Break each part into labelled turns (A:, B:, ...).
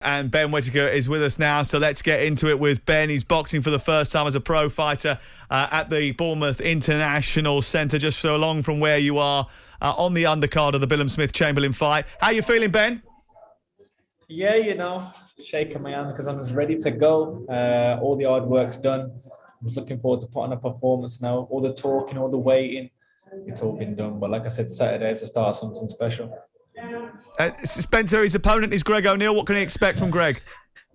A: And Ben Whittaker is with us now, so let's get into it with Ben. He's boxing for the first time as a pro fighter at the Bournemouth International Centre, just so long from where you are on the undercard of the Bilham Smith-Chamberlain fight. How you feeling, Ben?
B: Yeah, shaking my hand because I'm just ready to go. All the hard work's done. I'm just looking forward to putting a performance now. All the talking, all the waiting, it's all been done. But like I said, Saturday is the start of something special.
A: Spencer, his opponent is Greg O'Neill. What can he expect from Greg?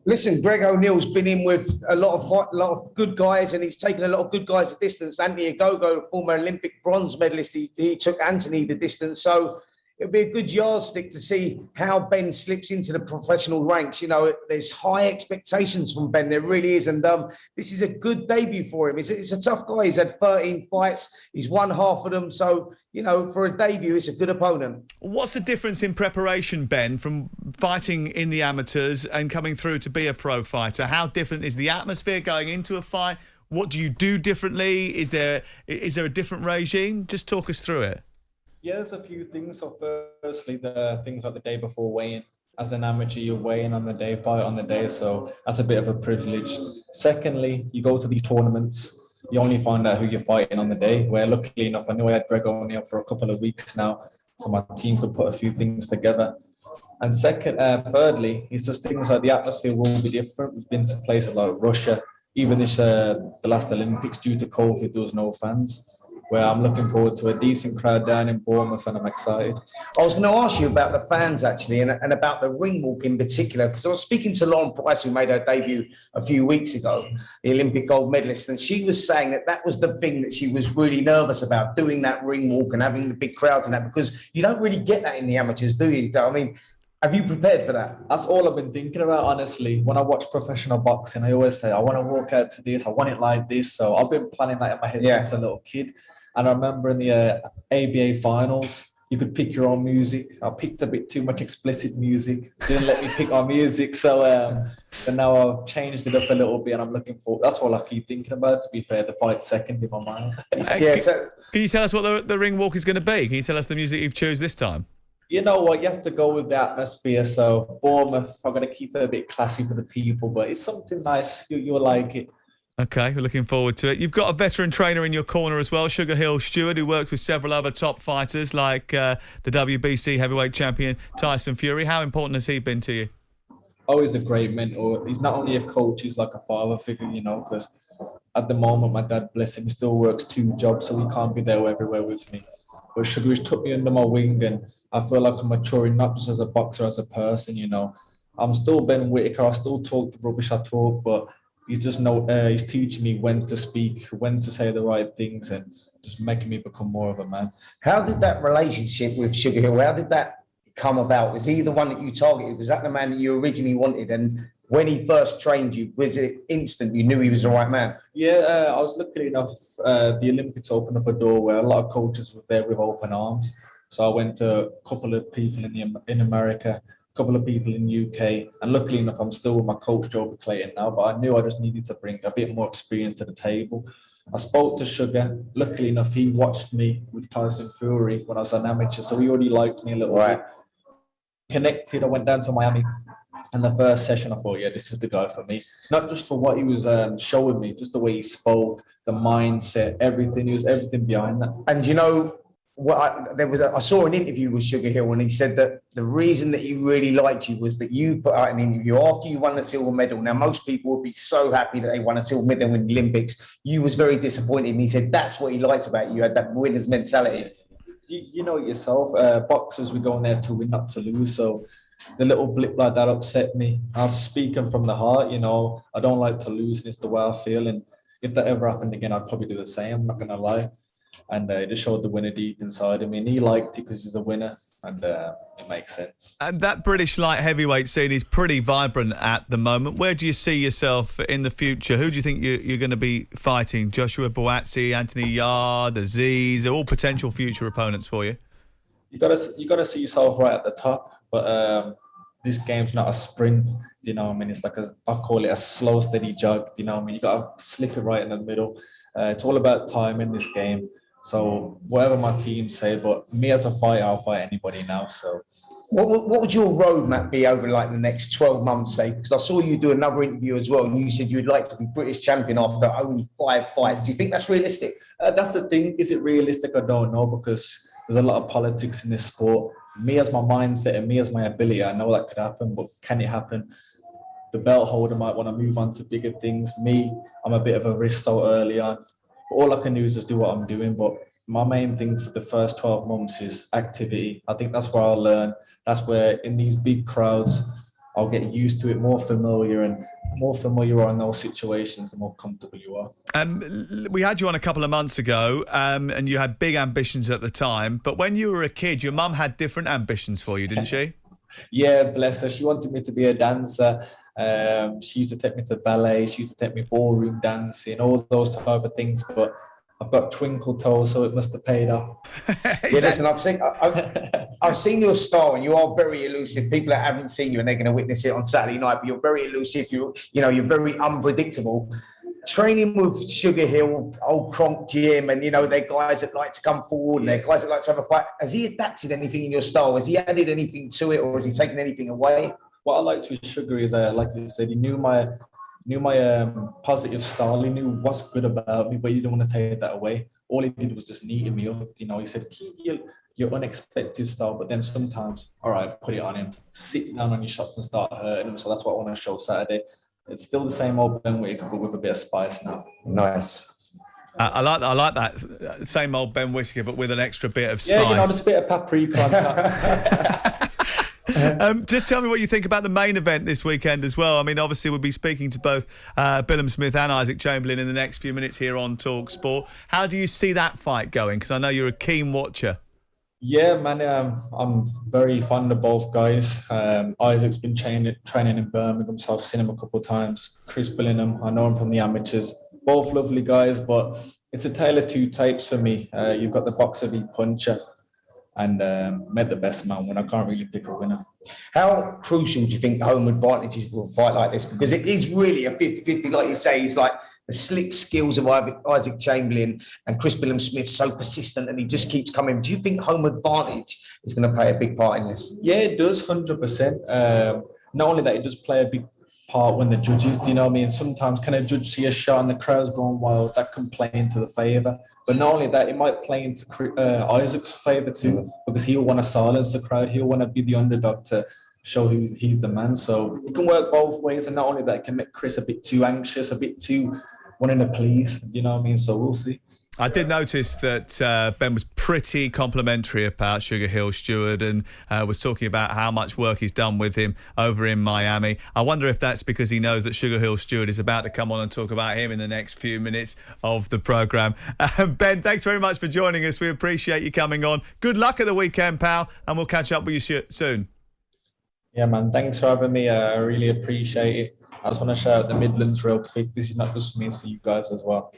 C: Listen, Greg O'Neill's been in with a lot of good guys, and he's taken a lot of good guys the distance. Anthony Agogo, former Olympic bronze medalist, he took Anthony the distance. So it'll be a good yardstick to see how Ben slips into the professional ranks. You know, there's high expectations from Ben. There really is. And this is a good debut for him. It's a tough guy. He's had 13 fights. He's won half of them. So, for a debut, it's a good opponent.
A: What's the difference in preparation, Ben, from fighting in the amateurs and coming through to be a pro fighter? How different is the atmosphere going into a fight? What do you do differently? Is there a different regime? Just talk us through it.
B: Yeah, there's a few things. So firstly, the things like the day before weigh-in. As an amateur, you're weighing on the day, fight on the day. So that's a bit of a privilege. Secondly, you go to these tournaments, you only find out who you're fighting on the day, where luckily enough, I knew I had Greg O'Neill for a couple of weeks now, so my team could put a few things together. And thirdly, it's just things like the atmosphere will be different. We've been to places like Russia, even the last Olympics, due to COVID, there was no fans. Where I'm looking forward to a decent crowd down in Bournemouth, and I'm excited.
C: I was going to ask you about the fans, actually, and about the ring walk in particular, because I was speaking to Lauren Price, who made her debut a few weeks ago, the Olympic gold medalist, and she was saying that was the thing that she was really nervous about, doing that ring walk and having the big crowds and that, because you don't really get that in the amateurs, do you? I mean, have you prepared for that?
B: That's all I've been thinking about, honestly. When I watch professional boxing, I always say, I want to walk out to this, I want it like this. So I've been planning that in my head since a little kid. And I remember in the ABA finals, you could pick your own music. I picked a bit too much explicit music. Didn't let me pick my music. So now I've changed it up a little bit, and I'm looking forward. That's all I keep thinking about, to be fair. The fight second in my mind.
A: Can you tell us what the ring walk is going to be? Can you tell us the music you've chosen this time?
B: You know what? You have to go with the atmosphere. So Bournemouth, I'm going to keep it a bit classy for the people, but it's something nice. You'll like it.
A: Okay, we're looking forward to it. You've got a veteran trainer in your corner as well, Sugar Hill Steward, who works with several other top fighters like the WBC heavyweight champion Tyson Fury. How important has he been to you?
B: Oh, he's a great mentor. He's not only a coach, he's like a father figure, because at the moment, my dad, bless him, he still works 2 jobs, so he can't be there everywhere with me. But Sugar took me under my wing, and I feel like I'm maturing, not just as a boxer, as a person, I'm still Ben Whittaker. I still talk the rubbish I talk, but he's teaching me when to speak, when to say the right things, and just making me become more of a man.
C: How did that relationship with Sugar Hill, how did that come about? Was he the one that you targeted? Was that the man that you originally wanted? And when he first trained you, was it instant? You knew he was the right man?
B: Yeah, I was lucky enough. The Olympics opened up a door where a lot of coaches were there with open arms. So I went to a couple of people in America, couple of people in UK, and luckily enough, I'm still with my coach, Joe Clayton now, but I knew I just needed to bring a bit more experience to the table. I spoke to Sugar. Luckily enough, he watched me with Tyson Fury when I was an amateur, so he already liked me a little bit. Connected, I went down to Miami, and the first session, I thought, yeah, this is the guy for me. Not just for what he was showing me, just the way he spoke, the mindset, everything. He was everything behind that.
C: And I saw an interview with Sugar Hill, and he said that the reason that he really liked you was that you put out an interview after you won the silver medal. Now, most people would be so happy that they won a silver medal in the Olympics. You was very disappointed, and he said that's what he liked about you. You had that winner's mentality.
B: You know it yourself. Boxers, we go in there to win, not to lose. So the little blip like that upset me. I was speaking from the heart. I don't like to lose, and it's the way I feel. And if that ever happened again, I'd probably do the same. I'm not going to lie. And it just showed the winner deep inside him. And he liked it because he's a winner, and it makes sense.
A: And that British light heavyweight scene is pretty vibrant at the moment. Where do you see yourself in the future? Who do you think you're going to be fighting? Joshua Buatsi, Anthony Yard, Aziz, all potential future opponents for you?
B: You gotta see yourself right at the top, but this game's not a sprint. It's like I call it a slow, steady jog. You gotta slip it right in the middle. It's all about time in this game. So whatever my team say, but me as a fighter, I'll fight anybody now. So
C: What would your roadmap be over like the next 12 months, say? Because I saw you do another interview as well, and you said you'd like to be British champion after only 5 fights. Do you think that's realistic?
B: That's the thing. Is it realistic? I don't know, because there's a lot of politics in this sport. Me as my mindset and me as my ability, I know that could happen, but can it happen? The belt holder might want to move on to bigger things. Me, I'm a bit of a risk so early on. But all I can do is just do what I'm doing. But my main thing for the first 12 months is activity. I think that's where I'll learn. That's where in these big crowds, I'll get used to it, more familiar, and more familiar you are in those situations, the more comfortable you are.
A: We had you on a couple of months ago, and you had big ambitions at the time. But when you were a kid, your mum had different ambitions for you, didn't she?
B: Yeah, bless her. She wanted me to be a dancer. She used to take me to ballet. She used to take me ballroom dancing, all those type of things. But I've got twinkle toes, so it must have paid off.
C: Yeah, listen, I've seen your style, and you are very elusive. People that haven't seen you, and they're going to witness it on Saturday night. But you're very elusive. You're very unpredictable. Training with Sugar Hill, Old Cronk Gym, and they're guys that like to come forward, and they're guys that like to have a fight. Has he adapted anything in your style? Has he added anything to it, or has he taken anything away?
B: What I liked with Sugar is, like you said, he knew my positive style. He knew what's good about me, but he didn't want to take that away. All he did was just neaten me up. He said, keep your unexpected style, but then sometimes, all right, put it on him. Sit down on your shots and start hurting him. So that's what I want to show Saturday. It's still the same old Ben Whittaker, but with a bit of spice now.
C: Nice.
A: I like that same old Ben Whittaker, but with an extra bit of spice.
B: Yeah, just a bit of paprika on top.
A: Just tell me what you think about the main event this weekend as well. I mean, obviously we'll be speaking to both Billam Smith and Isaac Chamberlain in the next few minutes here on talkSPORT. How do you see that fight going? Because I know you're a keen watcher.
B: Yeah, man, I'm very fond of both guys. Isaac's been training in Birmingham, so I've seen him a couple of times. Chris Billingham, I know him from the amateurs. Both lovely guys, but it's a tale of two types for me. You've got the boxer v puncher, and met the best man when I can't really pick a winner.
C: How crucial do you think the home advantage is for a fight like this? Because it is really a 50-50, like you say. It's like the slick skills of Isaac Chamberlain, and Chris Billam Smith so persistent, and he just keeps coming. Do you think home advantage is going to play a big part in this?
B: Yeah, it does, 100%. Not only that, it does play a big part when the judges, do you know what I mean? Sometimes can a judge see a shot and the crowd's going wild? That can play into the favour. But not only that, it might play into Isaac's favour too, because he'll want to silence the crowd. He'll want to be the underdog to show he's the man. So it can work both ways. And not only that, it can make Chris a bit too anxious, a bit too wanting to please. Do you know what I mean? So we'll see.
A: I did notice that Ben was pretty complimentary about Sugar Hill Steward, and was talking about how much work he's done with him over in Miami. I wonder if that's because he knows that Sugar Hill Steward is about to come on and talk about him in the next few minutes of the programme. Ben, thanks very much for joining us. We appreciate you coming on. Good luck at the weekend, pal, and we'll catch up with you soon.
B: Yeah, man. Thanks for having me. I really appreciate it. I just want to shout out the Midlands real quick. This is not just me, it's for you guys as well.